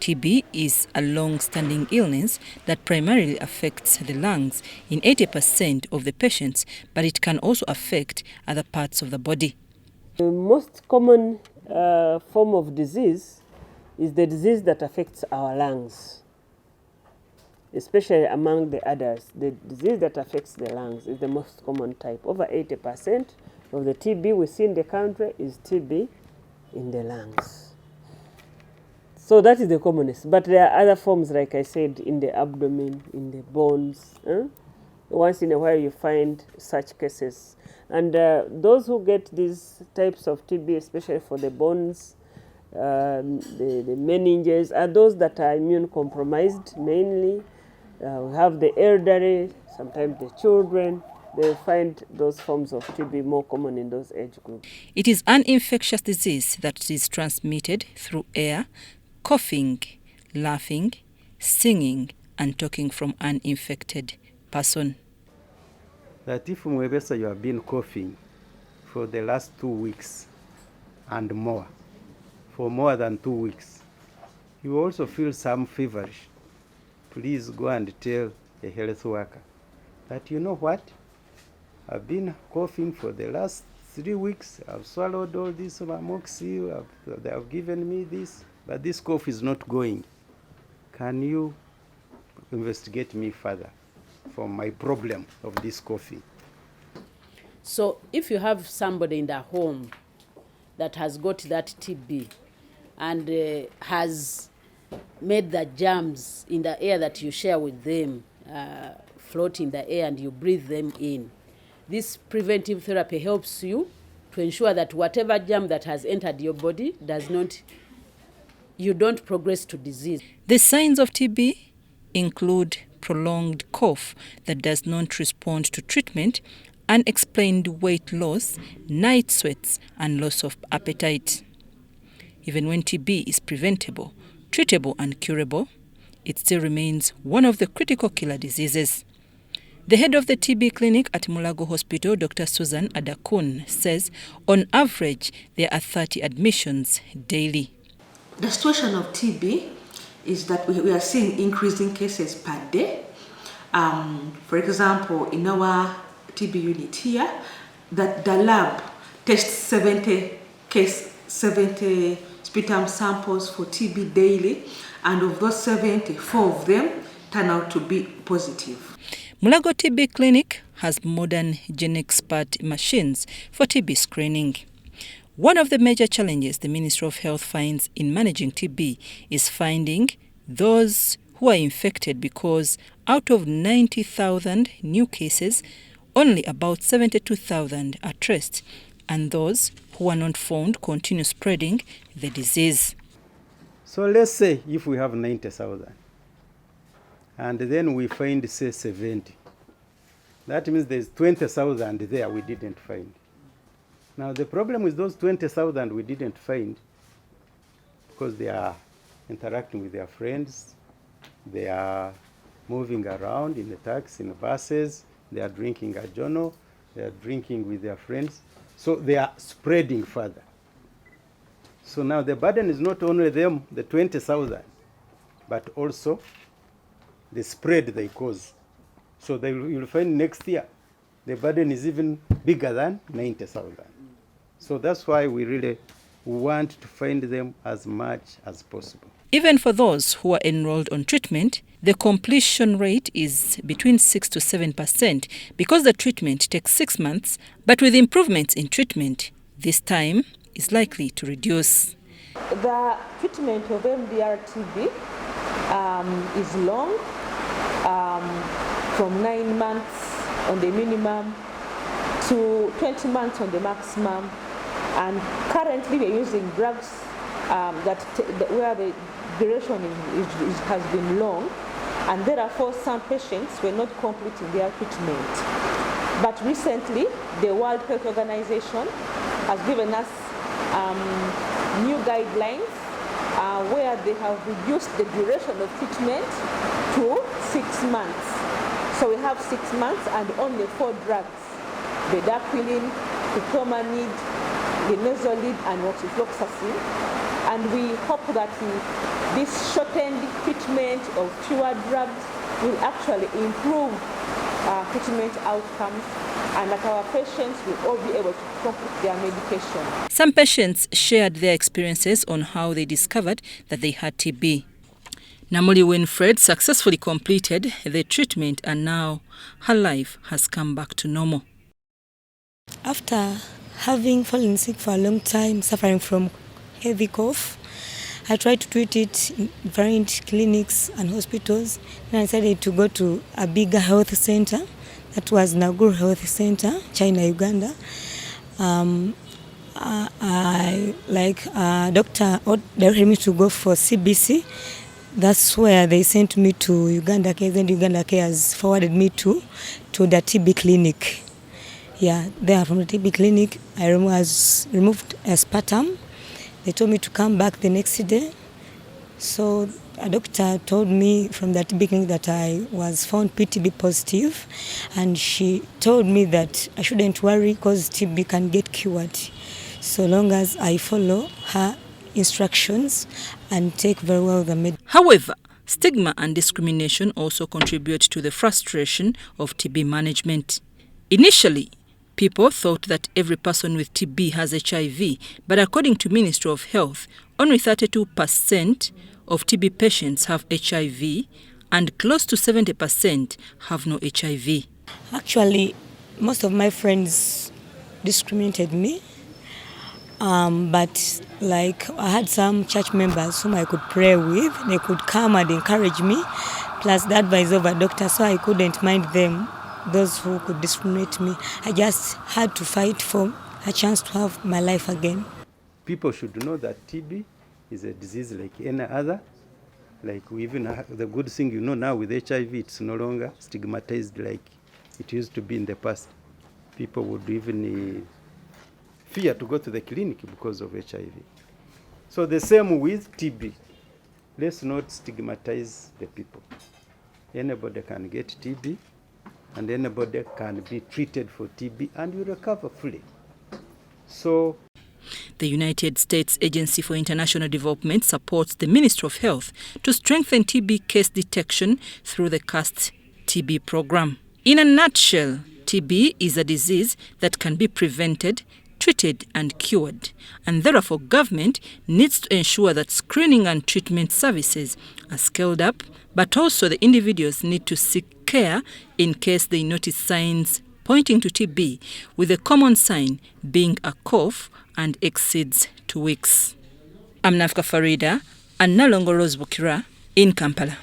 TB is a long-standing illness that primarily affects the lungs in 80% of the patients, but it can also affect other parts of the body. The most common form of disease is the disease that affects our lungs, especially among the adults. The disease that affects the lungs is the most common type. Over 80% of the TB we see in the country is TB in the lungs. So that is the commonest. But there are other forms, like I said, in the abdomen, in the bones. Once in a while you find such cases. And those who get these types of TB, especially for the bones, the meninges, are those that are immune compromised mainly. We have the elderly, sometimes the children. They find those forms of TB more common in those age groups. It is an infectious disease that is transmitted through air, coughing, laughing, singing, and talking from an infected person. That if you have been coughing for the last 2 weeks and more, for more than 2 weeks, you also feel some feverish, please go and tell a health worker that, you know what, I've been coughing for the last 3 weeks, I've swallowed all this amoxicillin, they have given me this, but this cough is not going. Can you investigate me further for my problem of this coughing? So if you have somebody in the home that has got that TB and has made the germs in the air that you share with them float in the air and you breathe them in, this preventive therapy helps you to ensure that whatever germ that has entered your body you don't progress to disease. The signs of TB include prolonged cough that does not respond to treatment, unexplained weight loss, night sweats, and loss of appetite. Even when TB is preventable, treatable, and curable, it still remains one of the critical killer diseases. The head of the TB clinic at Mulago Hospital, Dr. Susan Adakun, says on average there are 30 admissions daily. The situation of TB is that we are seeing increasing cases per day. For example, in our TB unit here, that the lab tests 70 sputum samples for TB daily, and of those 70, 4 of them turn out to be positive. Mulago TB Clinic has modern GenExpert machines for TB screening. One of the major challenges the Ministry of Health finds in managing TB is finding those who are infected, because out of 90,000 new cases, only about 72,000 are traced, and those who are not found continue spreading the disease. So let's say if we have 90,000 and then we find, say, 70, that means there's 20,000 there we didn't find. Now the problem with those 20,000 we didn't find, because they are interacting with their friends, they are moving around in the taxi, in the buses, they are drinking a journal, they are drinking with their friends, so they are spreading further. So now the burden is not only them, the 20,000, but also the spread they cause. So you'll find next year the burden is even bigger than 90,000. So that's why we really want to find them as much as possible. Even for those who are enrolled on treatment, the completion rate is between 6 to 7% because the treatment takes 6 months, but with improvements in treatment, this time is likely to reduce. The treatment of MDR-TB is long, from 9 months on the minimum to 20 months on the maximum. And currently we're using drugs where the duration has been long, and therefore some patients were not completing their treatment. But recently, the World Health Organization has given us new guidelines where they have reduced the duration of treatment to 6 months. So we have 6 months and only 4 drugs: bedaquiline, clomid, linezolid, and rofloxacin. and we hope that this shortened treatment of fewer drugs will actually improve treatment outcomes, and that our patients will all be able to cope with their medication. Some patients shared their experiences on how they discovered that they had TB. Namuli Winfred successfully completed the treatment, and now her life has come back to normal. After having fallen sick for a long time, suffering from heavy cough, I tried to treat it in different clinics and hospitals. Then I decided to go to a bigger health center. That was Naguru Health Center, China, Uganda. Doctor directed me to go for CBC. That's where they sent me to Uganda Care, and Uganda Care has forwarded me to the TB clinic. Yeah, there from the TB clinic, I was removed aspartame. They told me to come back the next day. So a doctor told me from that TB clinic that I was found PTB positive, and she told me that I shouldn't worry because TB can get cured so long as I follow her instructions and take very well the medicine. However, stigma and discrimination also contribute to the frustration of TB management. Initially, people thought that every person with TB has HIV, but according to Ministry of Health, only 32% of TB patients have HIV and close to 70% have no HIV. Actually, most of my friends discriminated me. But like I had some church members whom I could pray with. They could come and encourage me, plus the advice of a doctor, so I couldn't mind them, those who could discriminate me. I just had to fight for a chance to have my life again. People should know that TB is a disease like any other. Like we even have the good thing, you know, now with HIV, it's no longer stigmatized like it used to be in the past. People would even fear to go to the clinic because of HIV. So the same with TB. Let's not stigmatize the people. Anybody can get TB, and anybody can be treated for TB, and you recover fully. So the United States Agency for International Development supports the Ministry of Health to strengthen TB case detection through the CAST TB program. In a nutshell, TB is a disease that can be prevented, treated and cured, and therefore government needs to ensure that screening and treatment services are scaled up, but also the individuals need to seek care in case they notice signs pointing to TB, with the common sign being a cough and exceeds 2 weeks. I'm Nafka Farida and Nalongo Rose Bukira in Kampala.